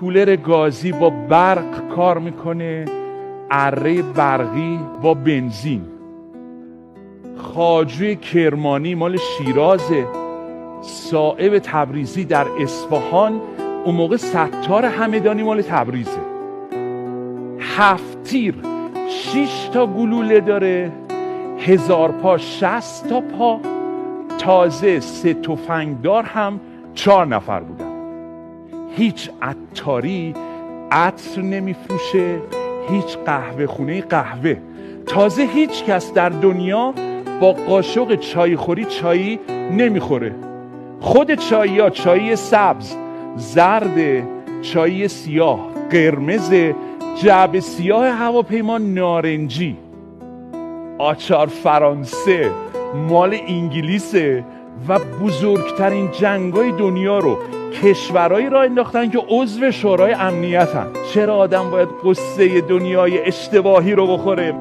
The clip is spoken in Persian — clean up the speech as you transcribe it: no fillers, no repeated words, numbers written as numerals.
کولر گازی با برق کار میکنه، اره برقی با بنزین. خواجوی کرمانی مال شیرازه، صائب تبریزی در اصفهان، اون موقع ستار همدانی مال تبریزه. 7 تیر 6 تا گلوله داره، 1000 پا 60 تا پا، تازه 3 تفنگدار هم 4 نفر بودن. هیچ عطاری عطر نمیفروشه، هیچ قهوه خونه قهوه. تازه هیچ کس در دنیا با قاشق چای خوری چایی نمیخوره. خود چایی ها چایی سبز، زرد، چایی سیاه، قرمز، جعبه سیاه هواپیما نارنجی. آچار فرانسه مال انگلیسه و بزرگترین جنگای دنیا رو کشورهایی را انداختن که عضو شورای امنیتن. چرا آدم باید قصه دنیای اشتباهی رو بخوره؟